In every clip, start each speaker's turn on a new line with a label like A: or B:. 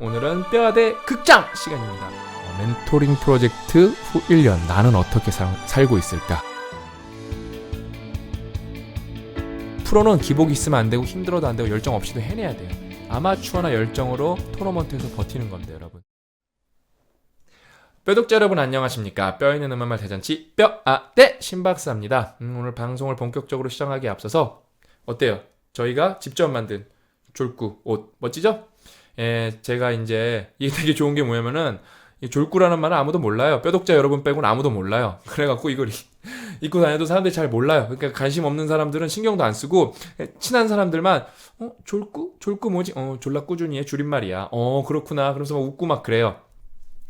A: 오늘은 뼈아대 극장 시간입니다. 멘토링 프로젝트 후 1년 나는 어떻게 살고 있을까? 프로는 기복이 있으면 안 되고 힘들어도 안 되고 열정 없이도 해내야 돼요. 아마추어나 열정으로 토너먼트에서 버티는 겁니다, 여러분. 뼈독자 여러분 안녕하십니까? 뼈있는 음악말 대잔치 뼈아대 신박사입니다. 오늘 방송을 본격적으로 시작하기에 앞서서 어때요? 저희가 직접 만든 졸구 옷 멋지죠? 제가 이제 이게 되게 좋은 게 뭐냐면은 이 졸구라는 말은 아무도 몰라요. 뼈독자 여러분 빼고는 아무도 몰라요. 그래갖고 이걸 입고 다녀도 사람들이 잘 몰라요. 그러니까 관심 없는 사람들은 신경도 안 쓰고 친한 사람들만 졸구? 졸구 뭐지? 졸라 꾸준히 해 줄임말이야. 그렇구나. 그러면서 막 웃고 막 그래요.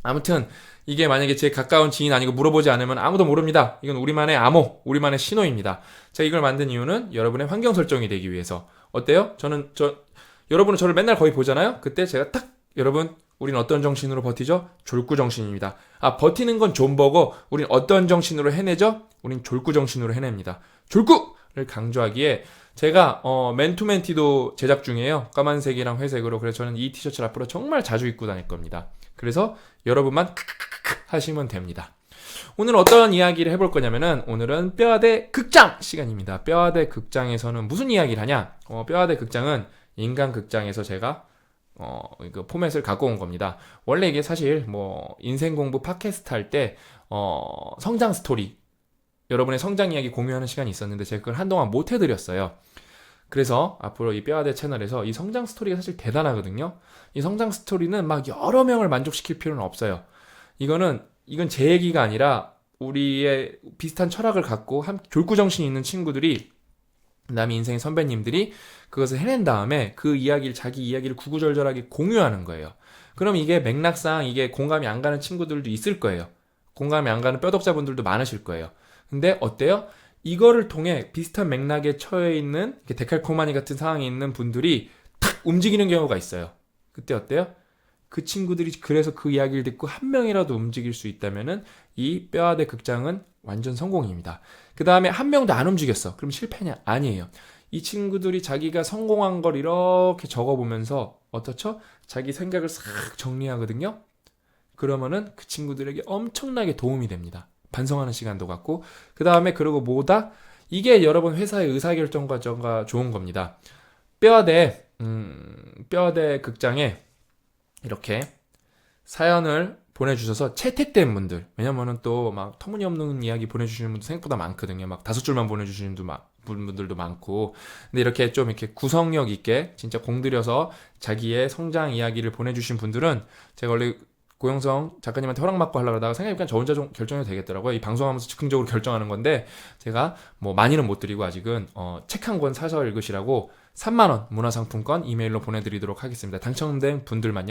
A: 아무튼 이게 만약에 제 가까운 지인 아니고 물어보지 않으면 아무도 모릅니다. 이건 우리만의 암호, 우리만의 신호입니다. 제가 이걸 만든 이유는 여러분의 환경 설정이 되기 위해서. 어때요? 여러분은 저를 맨날 거의 보잖아요? 그때 제가 딱, 여러분, 우린 어떤 정신으로 버티죠? 졸구 정신입니다. 버티는 건 존버고, 우린 어떤 정신으로 해내죠? 우린 졸구 정신으로 해냅니다. 졸구를 강조하기에, 제가, 맨투맨티도 제작 중이에요. 까만색이랑 회색으로. 그래서 저는 이 티셔츠를 앞으로 정말 자주 입고 다닐 겁니다. 그래서 여러분만 크크크크 하시면 됩니다. 오늘 어떤 이야기를 해볼 거냐면은, 오늘은 뼈아대 극장 시간입니다. 뼈아대 극장에서는 무슨 이야기를 하냐? 뼈아대 극장은 인간 극장에서 제가 그 포맷을 갖고 온 겁니다. 원래 이게 사실 인생 공부 팟캐스트 할 때 성장 스토리, 여러분의 성장 이야기 공유하는 시간이 있었는데 제가 그걸 한동안 못 해드렸어요. 그래서 앞으로 이 뼈아대 채널에서 이 성장 스토리가 사실 대단하거든요. 이 성장 스토리는 막 여러 명을 만족시킬 필요는 없어요. 이건 제 얘기가 아니라 우리의 비슷한 철학을 갖고 졸구정신이 있는 친구들이, 남의 인생의 선배님들이 그것을 해낸 다음에 그 이야기를, 자기 이야기를 구구절절하게 공유하는 거예요. 그럼 이게 맥락상 이게 공감이 안 가는 친구들도 있을 거예요. 공감이 안 가는 뼈독자분들도 많으실 거예요. 근데 어때요? 이거를 통해 비슷한 맥락에 처해 있는 데칼코마니 같은 상황에 있는 분들이 탁 움직이는 경우가 있어요. 그때 어때요? 그 친구들이 그래서 그 이야기를 듣고 한 명이라도 움직일 수 있다면은 이 뼈아대 극장은 완전 성공입니다. 그 다음에 한 명도 안 움직였어. 그럼 실패냐? 아니에요. 이 친구들이 자기가 성공한 걸 이렇게 적어보면서 어떻죠? 자기 생각을 싹 정리하거든요. 그러면은 그 친구들에게 엄청나게 도움이 됩니다. 반성하는 시간도 갖고. 그 다음에 그리고 뭐다? 이게 여러분 회사의 의사결정 과정과 좋은 겁니다. 뼈아대 극장에 이렇게 사연을 보내주셔서 채택된 분들, 왜냐면은 또 막 터무니없는 이야기 보내주시는 분도 생각보다 많거든요. 막 5줄만 보내주시는 분들도 많고. 근데 이렇게 좀 이렇게 구성력 있게 진짜 공들여서 자기의 성장 이야기를 보내주신 분들은, 제가 원래 고영성 작가님한테 허락받고 하려고 하다가 생각해보니까 저 혼자 좀 결정해도 되겠더라고요. 이 방송하면서 즉흥적으로 결정하는 건데, 제가 많이는 못 드리고 아직은 책 한 권 사서 읽으시라고 3만원 문화상품권 이메일로 보내드리도록 하겠습니다. 당첨된 분들만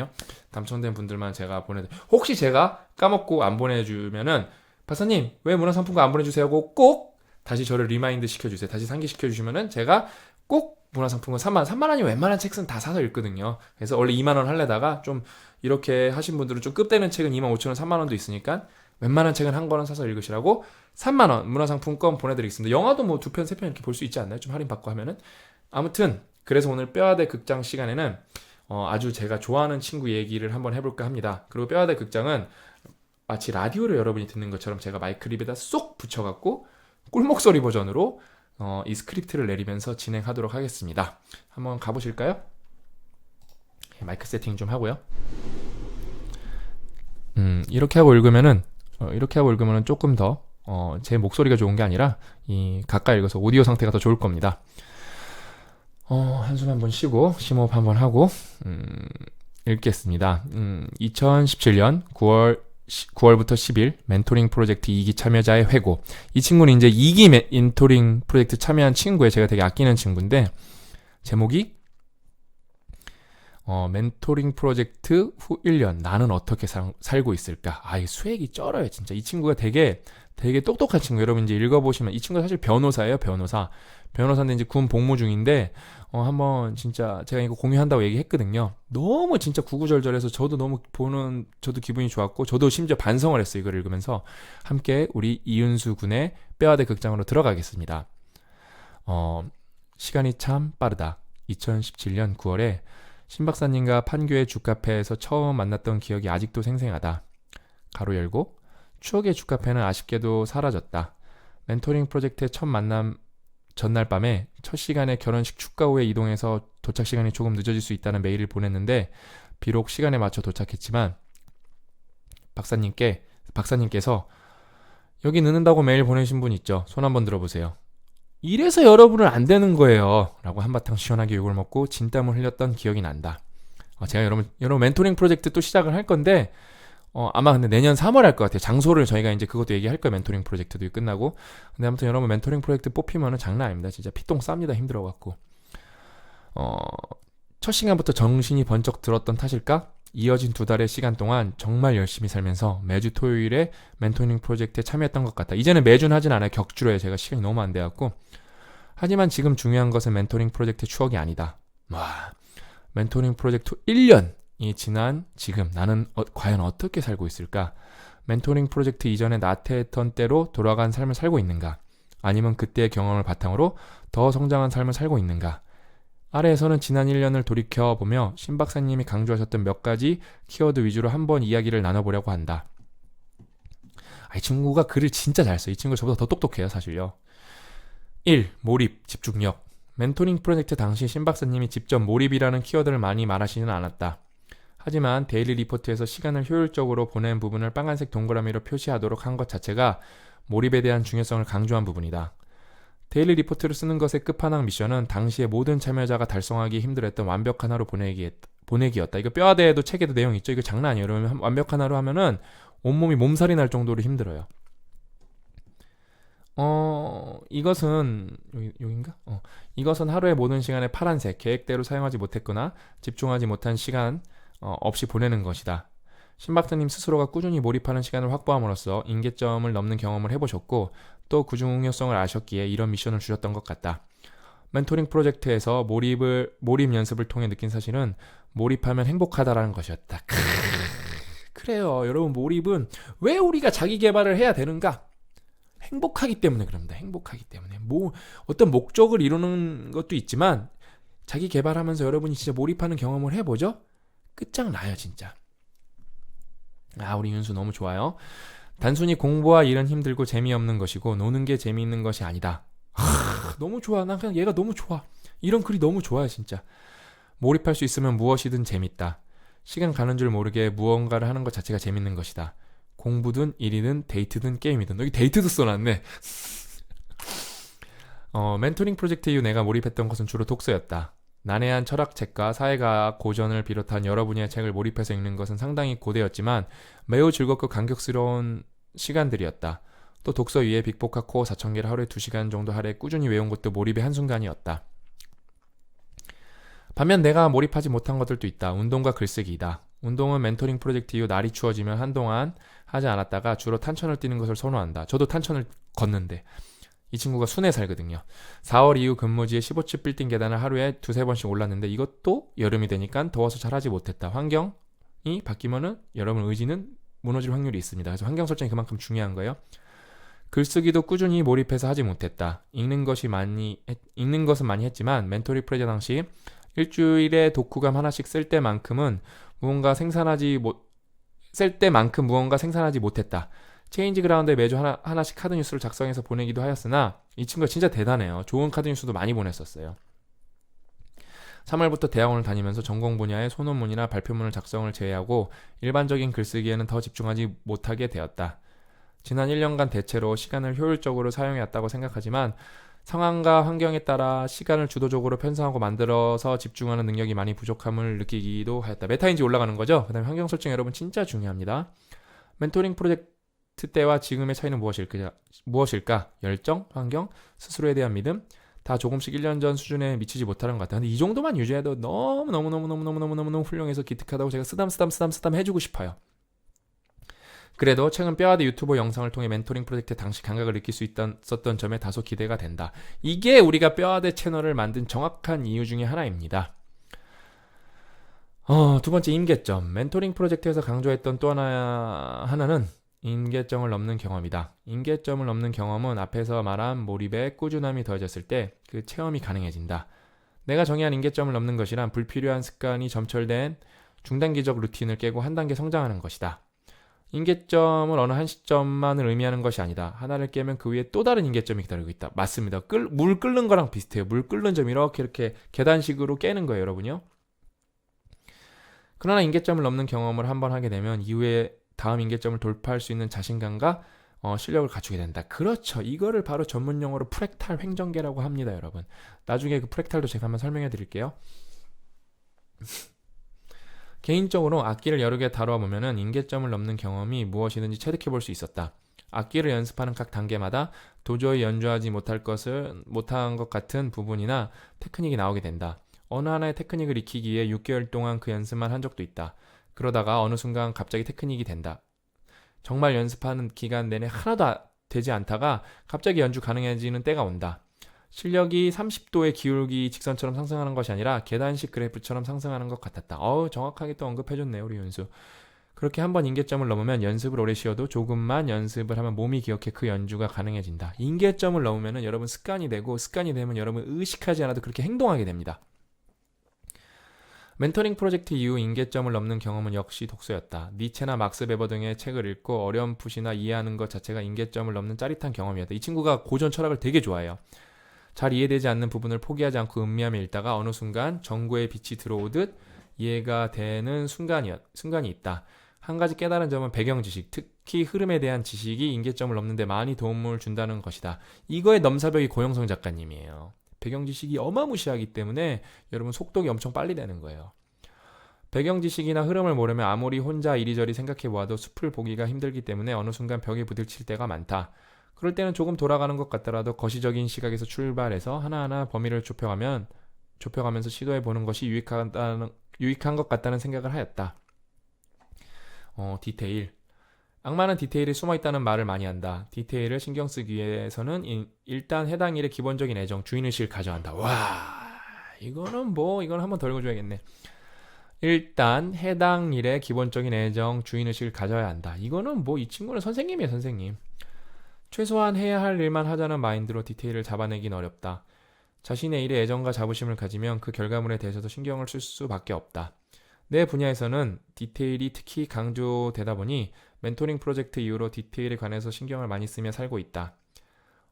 A: 제가 혹시 제가 까먹고 안 보내주면은, 박사님 왜 문화상품권 안 보내주세요 하고 꼭 다시 저를 리마인드 시켜주세요. 다시 상기시켜주시면은 제가 꼭 문화상품권 3만원이 웬만한 책은 다 사서 읽거든요. 그래서 원래 2만원 할래다가 좀 이렇게 하신 분들은 좀 급되는 책은 25,000원 3만원도 있으니까 웬만한 책은 한 권은 사서 읽으시라고 3만원 문화상품권 보내드리겠습니다. 영화도 2편 3편 이렇게 볼 수 있지 않나요? 좀 할인받고 하면은. 아무튼 그래서 오늘 뼈아대 극장 시간에는 아주 제가 좋아하는 친구 얘기를 한번 해볼까 합니다. 그리고 뼈아대 극장은 마치 라디오를 여러분이 듣는 것처럼 제가 마이크 립에다 쏙 붙여갖고 꿀목소리 버전으로 이 스크립트를 내리면서 진행하도록 하겠습니다. 한번 가보실까요? 마이크 세팅 좀 하고요. 이렇게 하고 읽으면은 조금 더 제 목소리가 좋은 게 아니라 가까이 읽어서 오디오 상태가 더 좋을 겁니다. 한숨 한번 쉬고 심호흡 한번 하고 읽겠습니다. 2017년 9월부터 10일 멘토링 프로젝트 2기 참여자의 회고. 이 친구는 이제 2기 멘토링 프로젝트 참여한 친구에 제가 되게 아끼는 친구인데, 제목이 멘토링 프로젝트 후 1년 나는 어떻게 살고 있을까? 이 수액이 쩔어요. 진짜 이 친구가 되게 똑똑한 친구. 여러분 이제 읽어보시면, 이 친구가 사실 변호사예요. 변호사인데 이제 군 복무 중인데 한번 진짜 제가 이거 공유한다고 얘기했거든요. 너무 진짜 구구절절해서 저도 기분이 좋았고, 저도 심지어 반성을 했어요. 이걸 읽으면서. 함께 우리 이윤수 군의 뼈아대 극장으로 들어가겠습니다. 시간이 참 빠르다. 2017년 9월에 신 박사님과 판교의 죽카페에서 처음 만났던 기억이 아직도 생생하다. 가로 열고 추억의 죽카페는 아쉽게도 사라졌다. 멘토링 프로젝트의 첫 만남 전날 밤에 첫 시간에 결혼식 축가 후에 이동해서 도착 시간이 조금 늦어질 수 있다는 메일을 보냈는데 비록 시간에 맞춰 도착했지만 박사님께서 여기 늦는다고 메일 보내신 분 있죠? 손 한번 들어보세요. 이래서 여러분은 안 되는 거예요. 라고 한바탕 시원하게 욕을 먹고 진땀을 흘렸던 기억이 난다. 제가 여러분 멘토링 프로젝트 또 시작을 할 건데 아마 근데 내년 3월 할 것 같아요. 장소를 저희가 이제 그것도 얘기할 거예요. 멘토링 프로젝트도 끝나고. 근데 아무튼 여러분 멘토링 프로젝트 뽑히면은 장난 아닙니다. 진짜 피똥 쌉니다. 힘들어갖고. 첫 시간부터 정신이 번쩍 들었던 탓일까? 이어진 2달의 시간 동안 정말 열심히 살면서 매주 토요일에 멘토링 프로젝트에 참여했던 것 같다. 이제는 매주는 하진 않아요. 격주로 해요. 제가 시간이 너무 안 돼갖고. 하지만 지금 중요한 것은 멘토링 프로젝트의 추억이 아니다. 멘토링 프로젝트 1년이 지난 지금 나는 과연 어떻게 살고 있을까? 멘토링 프로젝트 이전에 나태했던 때로 돌아간 삶을 살고 있는가? 아니면 그때의 경험을 바탕으로 더 성장한 삶을 살고 있는가? 아래에서는 지난 1년을 돌이켜보며 신 박사님이 강조하셨던 몇 가지 키워드 위주로 한번 이야기를 나눠보려고 한다. 이 친구가 글을 진짜 잘 써. 이 친구 저보다 더 똑똑해요, 사실요. 1. 몰입, 집중력. 멘토링 프로젝트 당시 신 박사님이 직접 몰입이라는 키워드를 많이 말하시는 않았다. 하지만 데일리 리포트에서 시간을 효율적으로 보낸 부분을 빨간색 동그라미로 표시하도록 한 것 자체가 몰입에 대한 중요성을 강조한 부분이다. 데일리 리포트를 쓰는 것의 끝판왕 미션은 당시의 모든 참여자가 달성하기 힘들었던 완벽한 하루 보내기였다. 이거 뼈아대에도 책에도 내용 있죠. 이거 장난 아니에요. 여러분 완벽한 하루 하면은 온몸이 몸살이 날 정도로 힘들어요. 이것은 여긴가? 이것은 하루의 모든 시간에 파란색 계획대로 사용하지 못했거나 집중하지 못한 시간 없이 보내는 것이다. 신 박사님 스스로가 꾸준히 몰입하는 시간을 확보함으로써 임계점을 넘는 경험을 해보셨고 또 그 중요성을 아셨기에 이런 미션을 주셨던 것 같다. 멘토링 프로젝트에서 몰입 연습을 통해 느낀 사실은 몰입하면 행복하다라는 것이었다. 그래요. 여러분 몰입은 왜 우리가 자기 개발을 해야 되는가? 행복하기 때문에 그럽니다. 행복하기 때문에. 어떤 목적을 이루는 것도 있지만 자기 개발하면서 여러분이 진짜 몰입하는 경험을 해보죠? 끝장나요 진짜. 우리 윤수 너무 좋아요. 단순히 공부와 일은 힘들고 재미없는 것이고 노는 게 재미있는 것이 아니다. 너무 좋아. 난 그냥 얘가 너무 좋아. 이런 글이 너무 좋아요 진짜. 몰입할 수 있으면 무엇이든 재밌다. 시간 가는 줄 모르게 무언가를 하는 것 자체가 재밌는 것이다. 공부든 일이든 데이트든 게임이든. 여기 데이트도 써놨네. 멘토링 프로젝트 이후 내가 몰입했던 것은 주로 독서였다. 난해한 철학책과 사회과학, 고전을 비롯한 여러 분야의 책을 몰입해서 읽는 것은 상당히 고되었지만 매우 즐겁고 감격스러운 시간들이었다. 또 독서 위에 빅보카 코어 4,000개를 하루에 2시간 정도 하루에 꾸준히 외운 것도 몰입의 한순간이었다. 반면 내가 몰입하지 못한 것들도 있다. 운동과 글쓰기이다. 운동은 멘토링 프로젝트 이후 날이 추워지면 한동안 하지 않았다가 주로 탄천을 뛰는 것을 선호한다. 저도 탄천을 걷는데 이 친구가 순회 살거든요. 4월 이후 근무지에 15층 빌딩 계단을 하루에 2-3번씩 올랐는데 이것도 여름이 되니까 더워서 잘하지 못했다. 환경이 바뀌면은 여러분 의지는 무너질 확률이 있습니다. 그래서 환경 설정이 그만큼 중요한 거예요. 글쓰기도 꾸준히 몰입해서 하지 못했다. 읽는 것은 많이 했지만 멘토링 프로젝트 당시 일주일에 독후감 하나씩 쓸 때만큼 무언가 생산하지 못했다. 체인지 그라운드에 매주 하나씩 카드 뉴스를 작성해서 보내기도 하였으나 이 친구가 진짜 대단해요. 좋은 카드 뉴스도 많이 보냈었어요. 3월부터 대학원을 다니면서 전공 분야의 소논문이나 발표문을 작성을 제외하고 일반적인 글쓰기에는 더 집중하지 못하게 되었다. 지난 1년간 대체로 시간을 효율적으로 사용해왔다고 생각하지만 상황과 환경에 따라 시간을 주도적으로 편성하고 만들어서 집중하는 능력이 많이 부족함을 느끼기도 하였다. 메타인지 올라가는 거죠. 그 다음에 환경 설정 여러분 진짜 중요합니다. 멘토링 프로젝트 때와 지금의 차이는 무엇일까? 열정, 환경, 스스로에 대한 믿음 다 조금씩 1년 전 수준에 미치지 못하는 것 같아요. 근데 이 정도만 유지해도 너무 훌륭해서 기특하다고 제가 쓰담 해주고 싶어요. 그래도 최근 뼈아대 유튜버 영상을 통해 멘토링 프로젝트 당시 감각을 느낄 수 있었던 점에 다소 기대가 된다. 이게 우리가 뼈아대 채널을 만든 정확한 이유 중에 하나입니다. 두 번째 임계점. 멘토링 프로젝트에서 강조했던 또 하나는 임계점을 넘는 경험이다. 임계점을 넘는 경험은 앞에서 말한 몰입에 꾸준함이 더해졌을 때 그 체험이 가능해진다. 내가 정의한 임계점을 넘는 것이란 불필요한 습관이 점철된 중단기적 루틴을 깨고 한 단계 성장하는 것이다. 임계점은 어느 한 시점만을 의미하는 것이 아니다. 하나를 깨면 그 위에 또 다른 임계점이 기다리고 있다. 맞습니다. 물 끓는 거랑 비슷해요. 물 끓는 점 이렇게 계단식으로 깨는 거예요, 여러분요. 그러나 임계점을 넘는 경험을 한번 하게 되면 이후에 다음 임계점을 돌파할 수 있는 자신감과 실력을 갖추게 된다. 그렇죠. 이거를 바로 전문 용어로 프랙탈 횡전계라고 합니다, 여러분. 나중에 그 프랙탈도 제가 한번 설명해 드릴게요. 개인적으로 악기를 여러 개 다루어 보면은 임계점을 넘는 경험이 무엇이든지 체득해 볼 수 있었다. 악기를 연습하는 각 단계마다 도저히 연주하지 못한 것 같은 부분이나 테크닉이 나오게 된다. 어느 하나의 테크닉을 익히기 위해 6개월 동안 그 연습만 한 적도 있다. 그러다가 어느 순간 갑자기 테크닉이 된다. 정말 연습하는 기간 내내 하나도 되지 않다가 갑자기 연주 가능해지는 때가 온다. 실력이 30도의 기울기 직선처럼 상승하는 것이 아니라 계단식 그래프처럼 상승하는 것 같았다. 정확하게 또 언급해줬네요, 우리 윤수. 그렇게 한번 임계점을 넘으면 연습을 오래 쉬어도 조금만 연습을 하면 몸이 기억해 그 연주가 가능해진다. 임계점을 넘으면 여러분 습관이 되고, 습관이 되면 여러분 의식하지 않아도 그렇게 행동하게 됩니다. 멘토링 프로젝트 이후 임계점을 넘는 경험은 역시 독서였다. 니체나 막스 베버 등의 책을 읽고 어렴풋이나 이해하는 것 자체가 임계점을 넘는 짜릿한 경험이었다. 이 친구가 고전 철학을 되게 좋아해요. 잘 이해되지 않는 부분을 포기하지 않고 음미하며 읽다가 어느 순간 전구의 빛이 들어오듯 이해가 되는 순간이 있다. 한 가지 깨달은 점은 배경 지식, 특히 흐름에 대한 지식이 임계점을 넘는 데 많이 도움을 준다는 것이다. 이거의 넘사벽이 고영성 작가님이에요. 배경 지식이 어마무시하기 때문에 여러분 속독이 엄청 빨리 되는 거예요. 배경 지식이나 흐름을 모르면 아무리 혼자 이리저리 생각해 보아도 숲을 보기가 힘들기 때문에 어느 순간 벽에 부딪힐 때가 많다. 그럴 때는 조금 돌아가는 것 같더라도 거시적인 시각에서 출발해서 하나하나 범위를 좁혀가면서 시도해 보는 것이 유익한 것 같다는 생각을 하였다. 디테일. 악마는 디테일이 숨어있다는 말을 많이 한다. 디테일을 신경 쓰기 위해서는 일단 해당 일의 기본적인 애정, 주인의식을 가져야 한다. 이건 한번 더 읽어줘야겠네. 일단 해당 일의 기본적인 애정, 주인의식을 가져야 한다. 이거는 이 친구는 선생님이에요, 선생님. 최소한 해야 할 일만 하자는 마인드로 디테일을 잡아내긴 어렵다. 자신의 일에 애정과 자부심을 가지면 그 결과물에 대해서도 신경을 쓸 수밖에 없다. 내 분야에서는 디테일이 특히 강조되다 보니 멘토링 프로젝트 이후로 디테일에 관해서 신경을 많이 쓰며 살고 있다.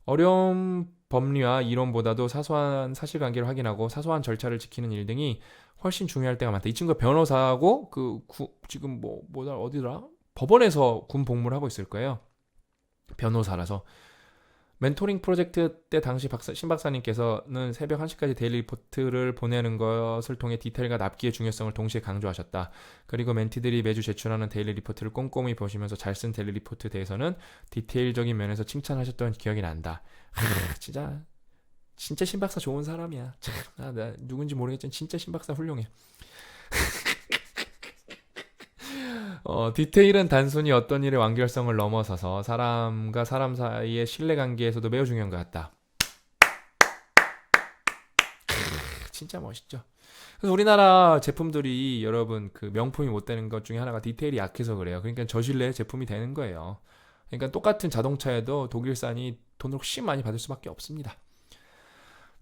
A: 어려운 법리와 이론보다도 사소한 사실관계를 확인하고 사소한 절차를 지키는 일 등이 훨씬 중요할 때가 많다. 이 친구가 변호사하고 지금 어디더라? 법원에서 군 복무를 하고 있을 거예요. 변호사라서. 멘토링 프로젝트 때 당시 신 박사님께서는 새벽 1시까지 데일리 리포트를 보내는 것을 통해 디테일과 납기의 중요성을 동시에 강조하셨다. 그리고 멘티들이 매주 제출하는 데일리 리포트를 꼼꼼히 보시면서 잘 쓴 데일리 리포트에 대해서는 디테일적인 면에서 칭찬하셨던 기억이 난다. 진짜 신 박사 좋은 사람이야. 나 누군지 모르겠지만 진짜 신 박사 훌륭해. 디테일은 단순히 어떤 일의 완결성을 넘어서서 사람과 사람 사이의 신뢰관계에서도 매우 중요한 것 같다. 진짜 멋있죠. 그래서 우리나라 제품들이 여러분 그 명품이 못 되는 것 중에 하나가 디테일이 약해서 그래요. 그러니까 저신뢰의 제품이 되는 거예요. 그러니까 똑같은 자동차에도 독일산이 돈을 훨씬 많이 받을 수밖에 없습니다.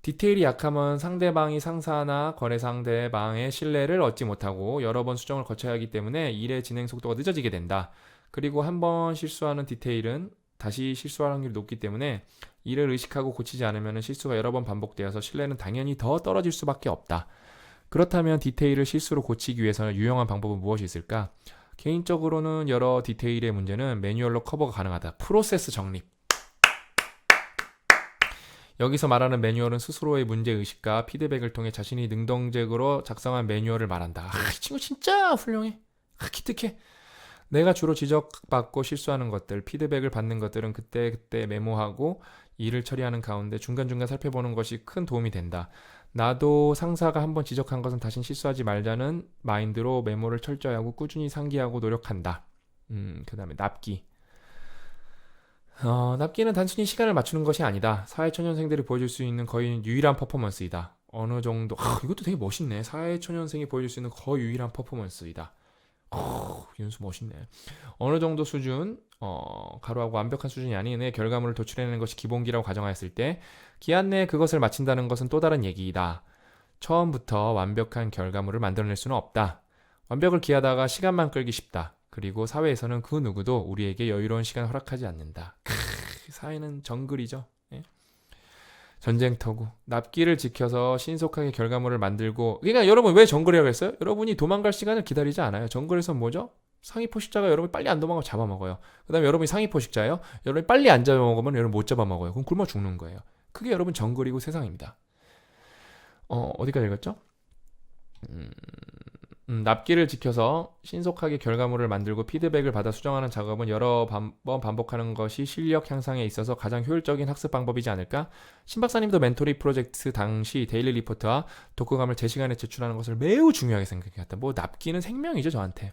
A: 디테일이 약하면 상대방이 상사나 거래 상대방의 신뢰를 얻지 못하고 여러 번 수정을 거쳐야 하기 때문에 일의 진행 속도가 늦어지게 된다. 그리고 한 번 실수하는 디테일은 다시 실수할 확률이 높기 때문에 이를 의식하고 고치지 않으면 실수가 여러 번 반복되어서 신뢰는 당연히 더 떨어질 수밖에 없다. 그렇다면 디테일을 실수로 고치기 위해서 유용한 방법은 무엇이 있을까? 개인적으로는 여러 디테일의 문제는 매뉴얼로 커버가 가능하다. 프로세스 정립. 여기서 말하는 매뉴얼은 스스로의 문제의식과 피드백을 통해 자신이 능동적으로 작성한 매뉴얼을 말한다. 이 친구 진짜 훌륭해. 기특해. 내가 주로 지적받고 실수하는 것들, 피드백을 받는 것들은 그때그때 메모하고 일을 처리하는 가운데 중간중간 살펴보는 것이 큰 도움이 된다. 나도 상사가 한번 지적한 것은 다신 실수하지 말자는 마인드로 메모를 철저히 하고 꾸준히 상기하고 노력한다. 그 다음에 납기. 납기는 단순히 시간을 맞추는 것이 아니다. 사회초년생들이 보여줄 수 있는 거의 유일한 퍼포먼스이다. 어느 정도 이것도 되게 멋있네. 사회초년생이 보여줄 수 있는 거의 유일한 퍼포먼스이다. 윤수 멋있네. 어느 정도 수준, 가루하고 완벽한 수준이 아닌 결과물을 도출해내는 것이 기본기라고 가정하였을 때 기한 내에 그것을 마친다는 것은 또 다른 얘기이다. 처음부터 완벽한 결과물을 만들어낼 수는 없다. 완벽을 기하다가 시간만 끌기 쉽다. 그리고 사회에서는 그 누구도 우리에게 여유로운 시간을 허락하지 않는다. 사회는 정글이죠. 예? 전쟁터고 납기를 지켜서 신속하게 결과물을 만들고, 그러니까 여러분 왜 정글이라고 했어요? 여러분이 도망갈 시간을 기다리지 않아요. 정글에서 뭐죠? 상위 포식자가 여러분이 빨리 안 도망가고 잡아먹어요. 그 다음에 여러분이 상위 포식자예요. 여러분이 빨리 안 잡아먹으면 여러분 못 잡아먹어요. 그럼 굶어 죽는 거예요. 그게 여러분 정글이고 세상입니다. 어디까지 읽었죠? 납기를 지켜서 신속하게 결과물을 만들고 피드백을 받아 수정하는 작업은 여러 번 반복하는 것이 실력 향상에 있어서 가장 효율적인 학습 방법이지 않을까? 신 박사님도 멘토링 프로젝트 당시 데일리 리포트와 독후감을 제 시간에 제출하는 것을 매우 중요하게 생각했다. 뭐 납기는 생명이죠, 저한테.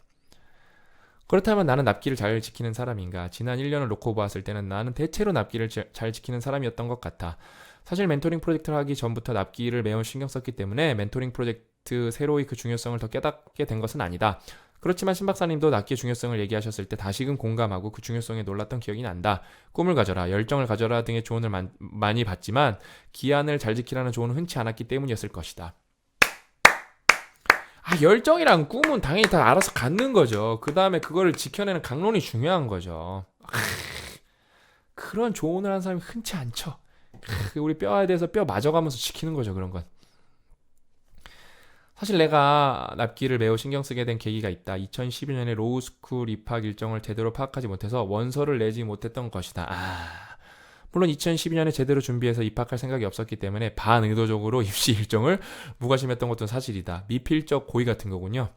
A: 그렇다면 나는 납기를 잘 지키는 사람인가? 지난 1년을 놓고 보았을 때는 나는 대체로 납기를 잘 지키는 사람이었던 것 같아. 사실 멘토링 프로젝트를 하기 전부터 납기를 매우 신경 썼기 때문에 멘토링 프로젝트 새로이 그 중요성을 더 깨닫게 된 것은 아니다. 그렇지만 신 박사님도 납기의 중요성을 얘기하셨을 때 다시금 공감하고 그 중요성에 놀랐던 기억이 난다. 꿈을 가져라, 열정을 가져라 등의 조언을 많이 받지만 기한을 잘 지키라는 조언은 흔치 않았기 때문이었을 것이다. 열정이랑 꿈은 당연히 다 알아서 갖는 거죠. 그 다음에 그거를 지켜내는 강론이 중요한 거죠. 그런 조언을 하는 사람이 흔치 않죠. 우리 뼈에 대해서 뼈 맞아가면서 지키는 거죠, 그런 건. 사실 내가 납기를 매우 신경 쓰게 된 계기가 있다. 2012년에 로우스쿨 입학 일정을 제대로 파악하지 못해서 원서를 내지 못했던 것이다. 물론 2012년에 제대로 준비해서 입학할 생각이 없었기 때문에 반의도적으로 입시 일정을 무관심했던 것도 사실이다. 미필적 고의 같은 거군요.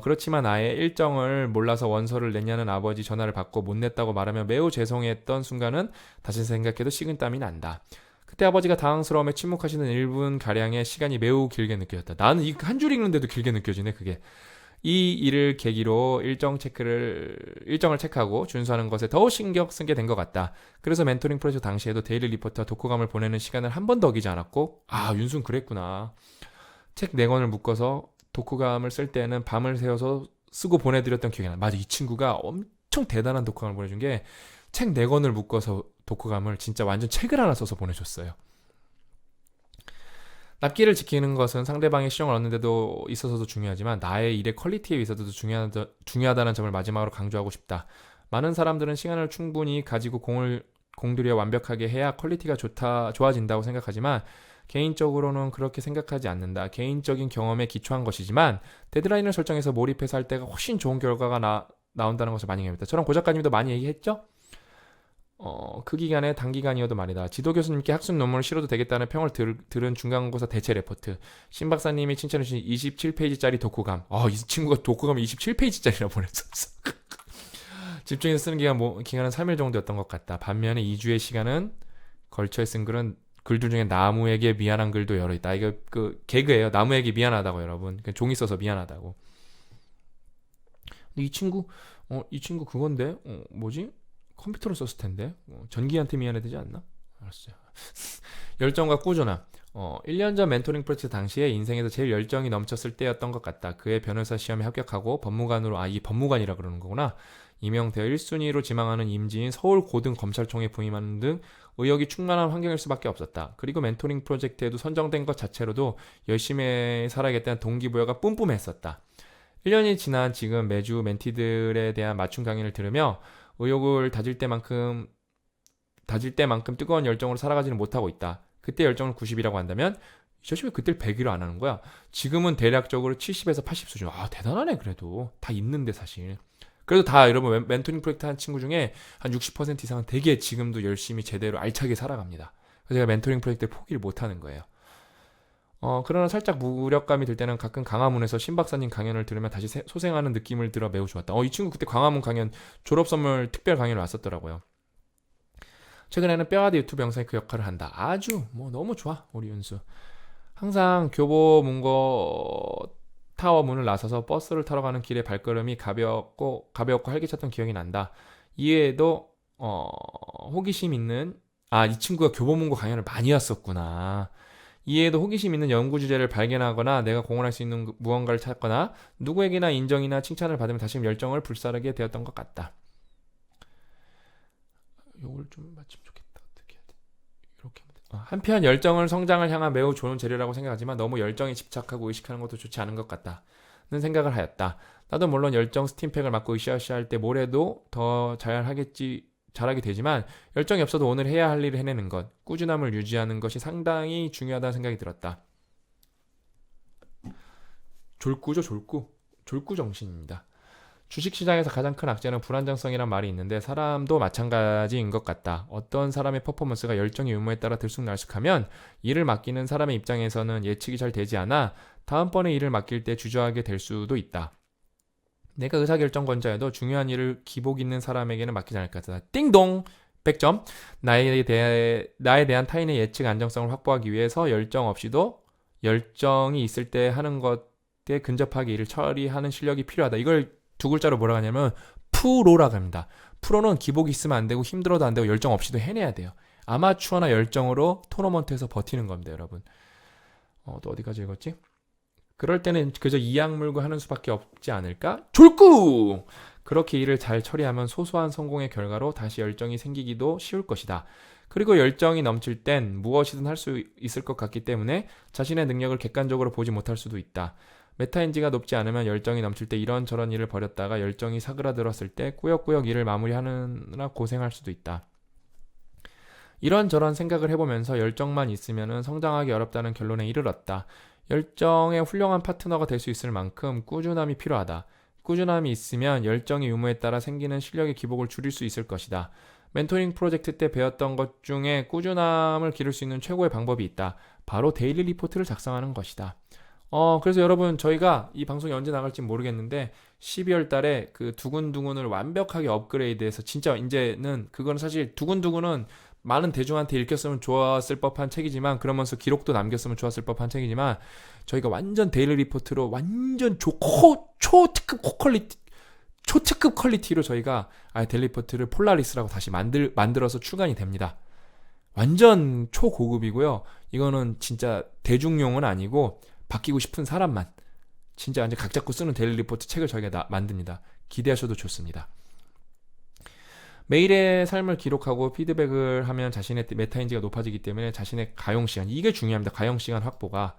A: 그렇지만 아예 일정을 몰라서 원서를 냈냐는 아버지 전화를 받고 못 냈다고 말하며 매우 죄송했던 순간은 다시 생각해도 식은땀이 난다. 그때 아버지가 당황스러움에 침묵하시는 1분가량의 시간이 매우 길게 느껴졌다. 나는 이 한 줄 읽는데도 길게 느껴지네, 그게. 이 일을 계기로 일정을 체크하고 준수하는 것에 더욱 신경 쓰게 된 것 같다. 그래서 멘토링 프로젝트 당시에도 데일리 리포트와 독후감을 보내는 시간을 한 번도 어기지 않았고, 윤순 그랬구나. 책 4권을 묶어서 독후감을 쓸 때는 밤을 새워서 쓰고 보내드렸던 기억이 나. 맞아, 이 친구가 엄청 대단한 독후감을 보내준 게 책 4권을 묶어서 독후감을 진짜 완전 책을 하나 써서 보내줬어요. 납기를 지키는 것은 상대방의 시정을 얻는 데도 있어서도 중요하지만 나의 일의 퀄리티에 있어서도 중요하다는 점을 마지막으로 강조하고 싶다. 많은 사람들은 시간을 충분히 가지고 공을 공들여 완벽하게 해야 퀄리티가 좋아진다고 생각하지만 개인적으로는 그렇게 생각하지 않는다. 개인적인 경험에 기초한 것이지만 데드라인을 설정해서 몰입해서 할 때가 훨씬 좋은 결과가 나온다는 것을 많이 얘기합니다. 저랑 고 작가님도 많이 얘기했죠? 그 기간에 단기간이어도 말이다. 지도 교수님께 학술 논문을 실어도 되겠다는 평을 들은 중간고사 대체 레포트. 신 박사님이 칭찬해 주신 27페이지짜리 독후감. 이 친구가 독후감을 27페이지짜리라 보냈었어. 집중해서 쓰는 기간은 3일 정도였던 것 같다. 반면에 2주의 시간은 걸쳐 쓴 글들 중에 나무에게 미안한 글도 여러 있다. 이거 개그예요. 나무에게 미안하다고, 여러분. 종이 써서 미안하다고. 근데 이 친구 그건데 뭐지? 컴퓨터로 썼을 텐데 전기한테 미안해 되지 않나? 알았어요. 열정과 꾸준함. 1년 전 멘토링 프로젝트 당시에 인생에서 제일 열정이 넘쳤을 때였던 것 같다. 그의 변호사 시험에 합격하고 법무관으로, 이 법무관이라 그러는 거구나, 임명되어 1순위로 지망하는 임지인 서울 고등검찰청에 부임하는 등 의욕이 충만한 환경일 수밖에 없었다. 그리고 멘토링 프로젝트에도 선정된 것 자체로도 열심히 살아야겠다는 동기부여가 뿜뿜했었다. 1년이 지난 지금 매주 멘티들에 대한 맞춤 강의를 들으며 의욕을 다질 때만큼 뜨거운 열정으로 살아가지는 못하고 있다. 그때 열정을 90이라고 한다면 이 자식이 왜 그때를 100으로 안 하는 거야? 지금은 대략적으로 70에서 80 수준. 대단하네. 그래도 다 있는데 사실. 그래도 다 여러분 멘토링 프로젝트 한 친구 중에 한 60% 이상은 되게 지금도 열심히 제대로 알차게 살아갑니다. 그래서 제가 멘토링 프로젝트를 포기를 못하는 거예요. 그러나 살짝 무력감이 들 때는 가끔 광화문에서 신 박사님 강연을 들으면 다시 소생하는 느낌을 들어 매우 좋았다. 이 친구 그때 광화문 강연 졸업 선물 특별 강연을 왔었더라고요. 최근에는 뼈아대 유튜브 영상에 그 역할을 한다. 아주 너무 좋아, 우리 윤수. 항상 교보 문고 타워 문을 나서서 버스를 타러 가는 길에 발걸음이 가볍고 활기찼던 기억이 난다. 이외에도 호기심 있는 이 친구가 교보 문고 강연을 많이 왔었구나. 이에도 호기심 있는 연구 주제를 발견하거나 내가 공헌할 수 있는 무언가를 찾거나 누구에게나 인정이나 칭찬을 받으면 다시금 열정을 불사르게 되었던 것 같다. 요걸 좀 맞추면 좋겠다. 어떻게 해야 돼? 이렇게 하면 돼. 한편 열정을 성장을 향한 매우 좋은 재료라고 생각하지만 너무 열정에 집착하고 의식하는 것도 좋지 않은 것 같다는 생각을 하였다. 나도 물론 열정 스팀팩을 맞고 으쌰으쌰 할 때 뭘 해도 더 잘하게 되지만 열정이 없어도 오늘 해야 할 일을 해내는 것, 꾸준함을 유지하는 것이 상당히 중요하다는 생각이 들었다. 졸꾸죠, 졸꾸. 졸꾸 정신입니다. 주식시장에서 가장 큰 악재는 불안정성이란 말이 있는데 사람도 마찬가지인 것 같다. 어떤 사람의 퍼포먼스가 열정의 유무에 따라 들쑥날쑥하면 일을 맡기는 사람의 입장에서는 예측이 잘 되지 않아 다음번에 일을 맡길 때 주저하게 될 수도 있다. 내가 의사결정권자여도 중요한 일을 기복 있는 사람에게는 맡기지 않을 것 같다. 띵동! 100점. 나에 대한 타인의 예측 안정성을 확보하기 위해서 열정 없이도 열정이 있을 때 하는 것에 근접하게 일을 처리하는 실력이 필요하다. 이걸 두 글자로 뭐라고 하냐면 프로라고 합니다. 프로는 기복이 있으면 안 되고 힘들어도 안 되고 열정 없이도 해내야 돼요. 아마추어나 열정으로 토너먼트에서 버티는 겁니다, 여러분. 또 어디까지 읽었지? 그럴 때는 그저 이악 물고 하는 수밖에 없지 않을까? 졸꾸! 그렇게 일을 잘 처리하면 소소한 성공의 결과로 다시 열정이 생기기도 쉬울 것이다. 그리고 열정이 넘칠 땐 무엇이든 할 수 있을 것 같기 때문에 자신의 능력을 객관적으로 보지 못할 수도 있다. 메타인지가 높지 않으면 열정이 넘칠 때 이런저런 일을 벌였다가 열정이 사그라들었을 때 꾸역꾸역 일을 마무리하느라 고생할 수도 있다. 이런저런 생각을 해보면서 열정만 있으면 성장하기 어렵다는 결론에 이르렀다. 열정의 훌륭한 파트너가 될 수 있을 만큼 꾸준함이 필요하다. 꾸준함이 있으면 열정의 유무에 따라 생기는 실력의 기복을 줄일 수 있을 것이다. 멘토링 프로젝트 때 배웠던 것 중에 꾸준함을 기를 수 있는 최고의 방법이 있다. 바로 데일리 리포트를 작성하는 것이다. 그래서 여러분 저희가 이 방송이 언제 나갈지 모르겠는데 12월 달에 그 두근두근을 완벽하게 업그레이드해서 진짜 이제는 그건 사실 두근두근은 많은 대중한테 읽혔으면 좋았을 법한 책이지만 그러면서 기록도 남겼으면 좋았을 법한 책이지만 저희가 완전 데일리 리포트로 완전 초특급 퀄리티로 저희가 데일리 리포트를 폴라리스라고 다시 만들어서 출간이 됩니다. 완전 초고급이고요. 이거는 진짜 대중용은 아니고 바뀌고 싶은 사람만 진짜 이제 각 잡고 쓰는 데일리 리포트 책을 저희가 만듭니다. 기대하셔도 좋습니다. 매일의 삶을 기록하고 피드백을 하면 자신의 메타인지가 높아지기 때문에 자신의 가용시간, 이게 중요합니다. 가용시간 확보가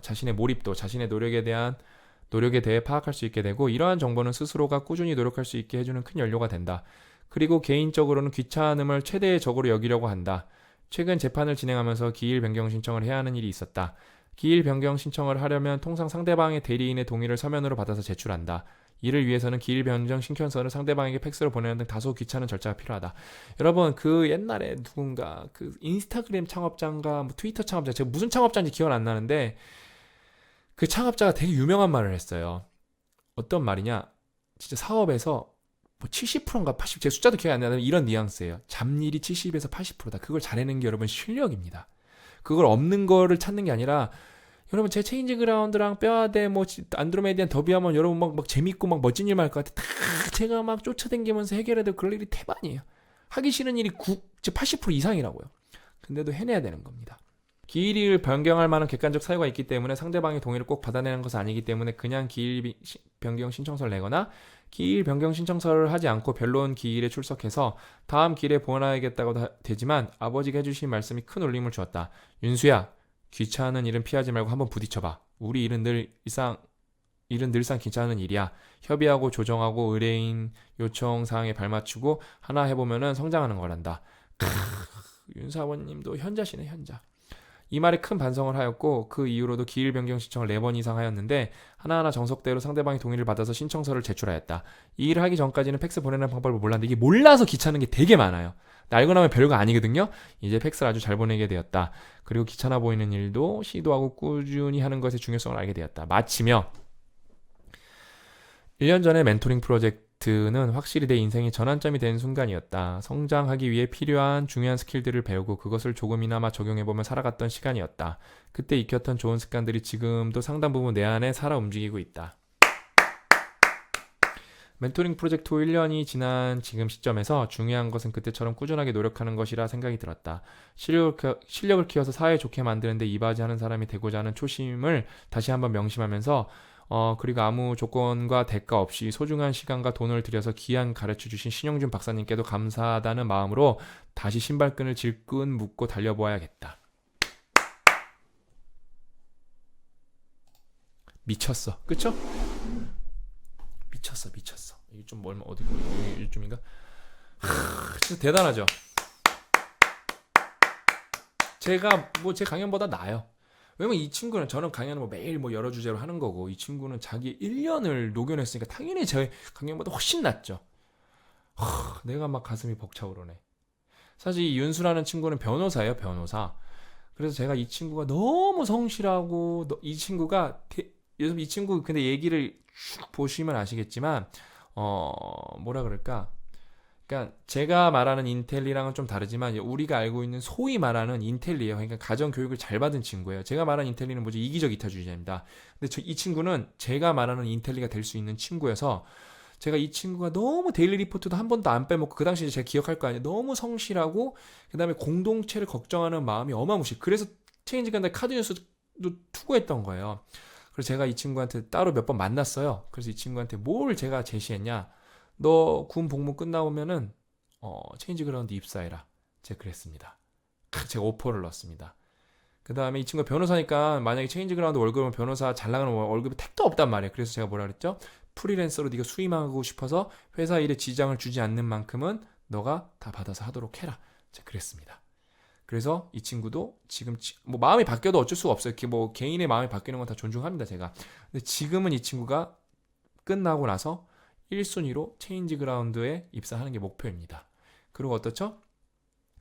A: 자신의 몰입도, 자신의 노력에 대해 파악할 수 있게 되고 이러한 정보는 스스로가 꾸준히 노력할 수 있게 해주는 큰 연료가 된다. 그리고 개인적으로는 귀찮음을 최대의 적으로 여기려고 한다. 최근 재판을 진행하면서 기일 변경 신청을 해야 하는 일이 있었다. 기일 변경 신청을 하려면 통상 상대방의 대리인의 동의를 서면으로 받아서 제출한다. 이를 위해서는 기일 변경 신청서를 상대방에게 팩스로 보내는 등 다소 귀찮은 절차가 필요하다. 여러분 그 옛날에 누군가 그 인스타그램 창업자인가 뭐 트위터 창업자, 제가 무슨 창업자인지 기억 안 나는데 그 창업자가 되게 유명한 말을 했어요. 어떤 말이냐? 진짜 사업에서 뭐 70%인가 80%, 제 숫자도 기억이 안 나는데 이런 뉘앙스예요. 잡일이 70에서 80%다. 그걸 잘해낸 게 여러분 실력입니다. 그걸 없는 거를 찾는 게 아니라 여러분 제 체인지 그라운드랑 뼈아대 뭐 안드로메디안 더비하면 여러분 막 재밌고 막 멋진 일 할 것 같아. 다 제가 막 쫓아다니면서 해결해야 될 그럴 일이 태반이에요. 하기 싫은 일이 80% 이상이라고요. 근데도 해내야 되는 겁니다. 기일을 변경할 만한 객관적 사유가 있기 때문에 상대방의 동의를 꼭 받아내는 것은 아니기 때문에 그냥 기일 변경 신청서를 내거나 기일 변경 신청서를 하지 않고 변론 기일에 출석해서 다음 기일에 보완하겠다고 되지만 아버지가 해주신 말씀이 큰 울림을 주었다. 윤수야, 귀찮은 일은 피하지 말고 한번 부딪혀봐. 우리 일은 늘상 귀찮은 일이야. 협의하고 조정하고 의뢰인 요청 사항에 발맞추고 하나 해보면은 성장하는 거란다. 윤수 아버님도 현자시네, 현자. 이 말에 큰 반성을 하였고 그 이후로도 기일 변경 신청을 4번 이상 하였는데 하나하나 정석대로 상대방의 동의를 받아서 신청서를 제출하였다. 이 일을 하기 전까지는 팩스 보내는 방법을 몰랐는데 이게 몰라서 귀찮은 게 되게 많아요. 알고 나면 별거 아니거든요. 이제 팩스를 아주 잘 보내게 되었다. 그리고 귀찮아 보이는 일도 시도하고 꾸준히 하는 것의 중요성을 알게 되었다. 마치며 1년 전에 멘토링 프로젝트는 확실히 내 인생의 전환점이 된 순간이었다. 성장하기 위해 필요한 중요한 스킬들을 배우고 그것을 조금이나마 적용해보며 살아갔던 시간이었다. 그때 익혔던 좋은 습관들이 지금도 상당 부분 내 안에 살아 움직이고 있다. 멘토링 프로젝트 후 1년이 지난 지금 시점에서 중요한 것은 그때처럼 꾸준하게 노력하는 것이라 생각이 들었다. 실력을 키워서 사회 좋게 만드는데 이바지하는 사람이 되고자 하는 초심을 다시 한번 명심하면서 그리고 아무 조건과 대가 없이 소중한 시간과 돈을 들여서 귀한 가르쳐 주신 신용준 박사님께도 감사하다는 마음으로 다시 신발끈을 질끈 묶고 달려보아야겠다. 미쳤어. 그쵸? 미쳤어. 이게 좀 얼마 어디고 요즘인가? 진짜 대단하죠. 제가 뭐 제 강연보다 나아요. 왜냐면 이 친구는 저는 강연을 뭐 매일 뭐 여러 주제로 하는 거고 이 친구는 자기 1년을 녹여냈으니까 당연히 제 강연보다 훨씬 낫죠. 내가 막 가슴이 벅차오르네. 사실 이 윤수라는 친구는 변호사예요, 변호사. 그래서 제가 이 친구가 너무 성실하고 이 친구가 요즘 이 친구 근데 얘기를 쭉 보시면 아시겠지만 뭐라 그럴까? 그러니까 제가 말하는 인텔리랑은 좀 다르지만 우리가 알고 있는 소위 말하는 인텔리예요. 그러니까 가정 교육을 잘 받은 친구예요. 제가 말하는 인텔리는 뭐지? 이기적 이타주의자입니다. 근데 이 친구는 제가 말하는 인텔리가 될 수 있는 친구여서 제가 이 친구가 너무 데일리 리포트도 한 번도 안 빼먹고 그 당시에 제가 기억할 거 아니에요. 너무 성실하고 그다음에 공동체를 걱정하는 마음이 어마무시. 그래서 체인지 간다 카드 뉴스도 투고했던 거예요. 그래서 제가 이 친구한테 따로 몇 번 만났어요. 그래서 이 친구한테 뭘 제가 제시했냐? 너 군 복무 끝나오면은 체인지 그라운드 입사해라. 제가 그랬습니다. 제가 오퍼를 넣었습니다. 그 다음에 이 친구가 변호사니까 만약에 체인지 그라운드 월급은 변호사 잘 나가는 월급이 택도 없단 말이에요. 그래서 제가 뭐라 그랬죠? 프리랜서로 네가 수임하고 싶어서 회사 일에 지장을 주지 않는 만큼은 너가 다 받아서 하도록 해라. 제가 그랬습니다. 그래서 이 친구도 지금 뭐 마음이 바뀌어도 어쩔 수가 없어요. 뭐 개인의 마음이 바뀌는 건 다 존중합니다, 제가. 근데 지금은 이 친구가 끝나고 나서 1순위로 체인지 그라운드에 입사하는 게 목표입니다. 그리고 어떻죠?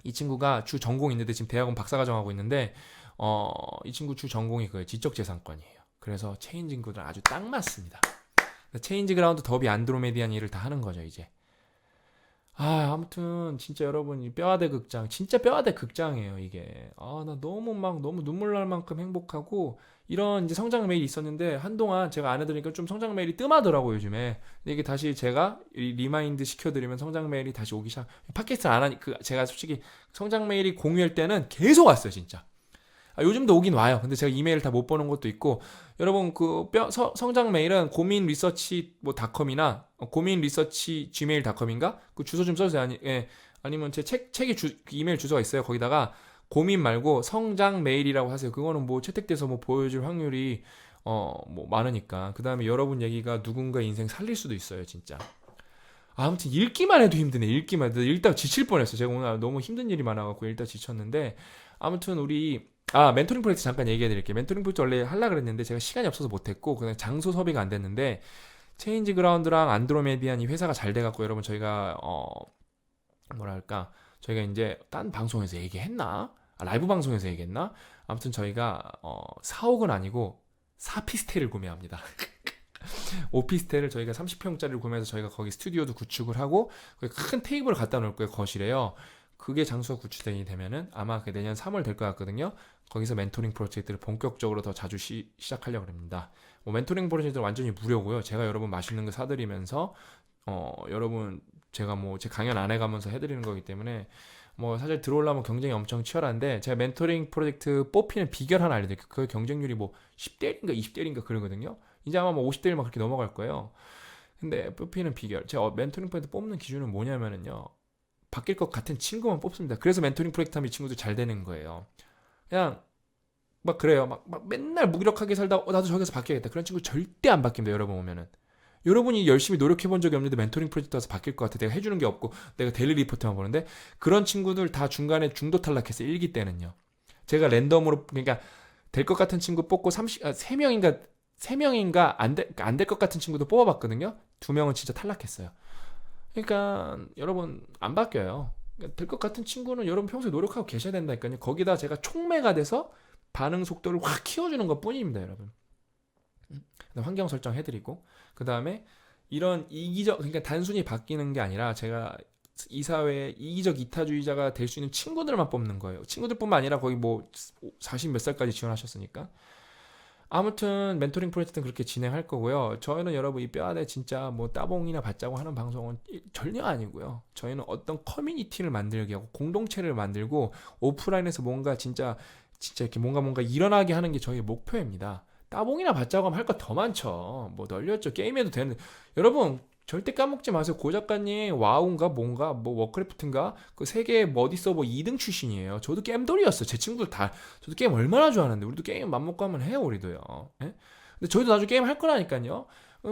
A: 이 친구가 주 전공이 있는데 지금 대학원 박사과정 하고 있는데 이 친구 주 전공이 그 지적재산권이에요. 그래서 체인지 그라운드 아주 딱 맞습니다. 체인지 그라운드 더비 안드로메디안 일을 다 하는 거죠, 이제. 아무튼 진짜 여러분 이 뼈아대 극장 진짜 뼈아대 극장이에요 이게. 나 너무 눈물 날 만큼 행복하고 이런 이제 성장 메일이 있었는데 한동안 제가 안 해드리니까 좀 성장 메일이 뜸하더라고요 요즘에. 근데 이게 다시 제가 리마인드 시켜드리면 성장 메일이 다시 오기 시작. 팟캐스트를 안 하니 제가 솔직히 성장 메일이 공유할 때는 계속 왔어요 진짜. 요즘도 오긴 와요. 근데 제가 이메일 다 못 보는 것도 있고 여러분 그 성장 메일은 고민 리서치 뭐 닷컴이나 고민 리서치 gmail.com인가 그 주소 좀 써주세요. 아니면 제 책에 이메일 주소가 있어요. 거기다가 고민 말고 성장 메일이라고 하세요. 그거는 뭐 채택돼서 뭐 보여줄 확률이 뭐 많으니까. 그 다음에 여러분 얘기가 누군가 인생 살릴 수도 있어요 진짜. 아무튼 읽기만 해도 힘드네. 읽기만 해도 읽다가 지칠 뻔했어. 제가 오늘 너무 힘든 일이 많아갖고 읽다 지쳤는데 아무튼 우리 멘토링 프로젝트 잠깐 얘기해 드릴게요. 멘토링 프로젝트 원래 하려고 그랬는데 제가 시간이 없어서 못했고 그냥 장소 섭외가 안 됐는데 체인지 그라운드랑 안드로메디안 이 회사가 잘 돼갖고 여러분 저희가 뭐랄까 저희가 이제 딴 방송에서 얘기했나? 라이브 방송에서 얘기했나? 아무튼 저희가 4억은 아니고 4피스텔을 구매합니다. 오피스텔을 저희가 30평짜리를 구매해서 저희가 거기 스튜디오도 구축을 하고 거기 큰 테이블을 갖다 놓을 거예요. 거실에요. 그게 장수가 구축이 되면은 아마 내년 3월 될 것 같거든요. 거기서 멘토링 프로젝트를 본격적으로 더 자주 시작하려고 합니다. 멘토링 프로젝트는 완전히 무료고요. 제가 여러분 맛있는 거 사드리면서 여러분 제가 뭐 제 강연 안 해가면서 해드리는 거기 때문에 뭐 사실 들어오려면 경쟁이 엄청 치열한데 제가 멘토링 프로젝트 뽑히는 비결 하나 알려드릴게요. 그 경쟁률이 뭐 10대일인가 20대일인가 그러거든요. 이제 아마 뭐 50대일 막 그렇게 넘어갈 거예요. 근데 뽑히는 비결 제가 멘토링 프로젝트 뽑는 기준은 뭐냐면은요. 바뀔 것 같은 친구만 뽑습니다. 그래서 멘토링 프로젝트 하면 이 친구들 잘 되는 거예요. 그냥 막 그래요. 막 맨날 무기력하게 살다 나도 저기서 바뀌어야겠다. 그런 친구 절대 안 바뀝니다. 여러분 오면은. 여러분이 열심히 노력해 본 적이 없는데 멘토링 프로젝트 와서 바뀔 것 같아. 내가 해주는 게 없고 내가 데일리 리포트만 보는데 그런 친구들 다 중간에 중도 탈락했어요. 1기 때는요. 제가 랜덤으로 그러니까 될 것 같은 친구 뽑고 3명인가 안 될 것 같은 친구도 뽑아봤거든요. 2명은 진짜 탈락했어요. 그러니까 여러분 안 바뀌어요. 될 것 같은 친구는 여러분 평소에 노력하고 계셔야 된다니까요. 거기다 제가 촉매가 돼서 반응 속도를 확 키워주는 것 뿐입니다, 여러분. 환경 설정 해드리고 그 다음에 이런 이기적 그러니까 단순히 바뀌는 게 아니라 제가 이 사회에 이기적 이타주의자가 될 수 있는 친구들만 뽑는 거예요. 친구들뿐만 아니라 거의 뭐 40 몇 살까지 지원하셨으니까. 아무튼 멘토링 프로젝트는 그렇게 진행할 거고요. 저희는 여러분 이 뼈아대 진짜 뭐 따봉이나 받자고 하는 방송은 전혀 아니고요. 저희는 어떤 커뮤니티를 만들게 하고 공동체를 만들고 오프라인에서 뭔가 진짜 이렇게 뭔가 일어나게 하는 게 저희의 목표입니다. 따봉이나 받자고 하면 할 거 더 많죠. 뭐 널렸죠. 게임해도 되는. 여러분 절대 까먹지 마세요. 고 작가님 와우인가 뭔가 뭐 워크래프트인가 그 세계 머디 서버 2등 출신이에요. 저도 게임돌이었어. 제 친구들 다 저도 게임 얼마나 좋아하는데 우리도 게임 맘먹고 하면 해요 우리도요. 예? 근데 저희도 나중에 게임 할 거라니까요.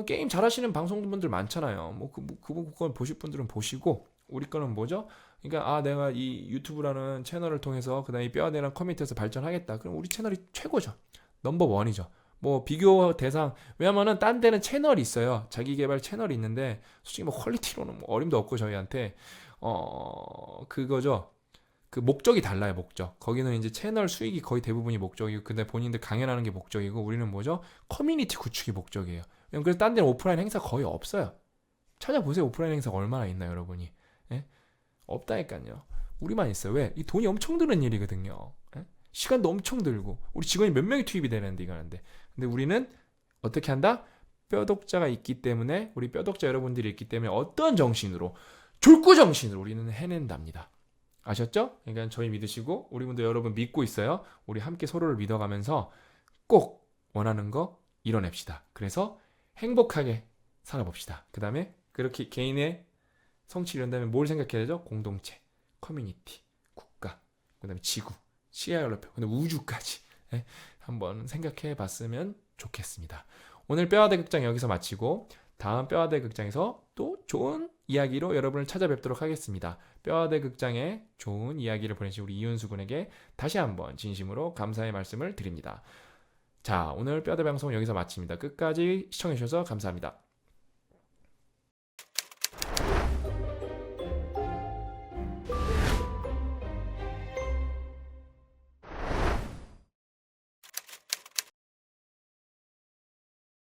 A: 게임 잘하시는 방송분들 많잖아요. 그분 그걸 보실 분들은 보시고 우리 거는 뭐죠? 그러니까 내가 이 유튜브라는 채널을 통해서 그다음에 이 뼈아대랑 커뮤니티에서 발전하겠다. 그럼 우리 채널이 최고죠. 넘버 원이죠. 뭐 비교 대상 왜냐면은 딴 데는 채널이 있어요. 자기 개발 채널이 있는데 솔직히 뭐 퀄리티로는 뭐 어림도 없고 저희한테 그거죠. 그 목적이 달라요. 목적. 거기는 이제 채널 수익이 거의 대부분이 목적이고 근데 본인들 강연하는 게 목적이고 우리는 뭐죠? 커뮤니티 구축이 목적이에요. 왜냐면 그래서 딴 데는 오프라인 행사 거의 없어요. 찾아보세요. 오프라인 행사가 얼마나 있나요, 여러분이? 예? 없다니까요. 우리만 있어요. 왜? 이 돈이 엄청 드는 일이거든요. 예? 시간도 엄청 들고 우리 직원이 몇 명이 투입이 되는데 이거 하는데 근데 우리는 어떻게 한다? 뼈독자가 있기 때문에 우리 뼈독자 여러분들이 있기 때문에 어떤 정신으로 졸구 정신으로 우리는 해낸답니다. 아셨죠? 그러니까 저희 믿으시고 우리 분들 여러분 믿고 있어요. 우리 함께 서로를 믿어가면서 꼭 원하는 거 이뤄냅시다. 그래서 행복하게 살아봅시다. 그 다음에 그렇게 개인의 성취를 이룬다면 뭘 생각해야 되죠? 공동체, 커뮤니티, 국가, 그 다음에 지구, 시야를 넓혀, 그 다음에 우주까지 한번 생각해 봤으면 좋겠습니다. 오늘 뼈아대 극장 여기서 마치고 다음 뼈아대 극장에서 또 좋은 이야기로 여러분을 찾아뵙도록 하겠습니다. 뼈아대 극장에 좋은 이야기를 보내주신 우리 이윤수 군에게 다시 한번 진심으로 감사의 말씀을 드립니다. 자, 오늘 뼈아대 방송 여기서 마칩니다. 끝까지 시청해주셔서 감사합니다.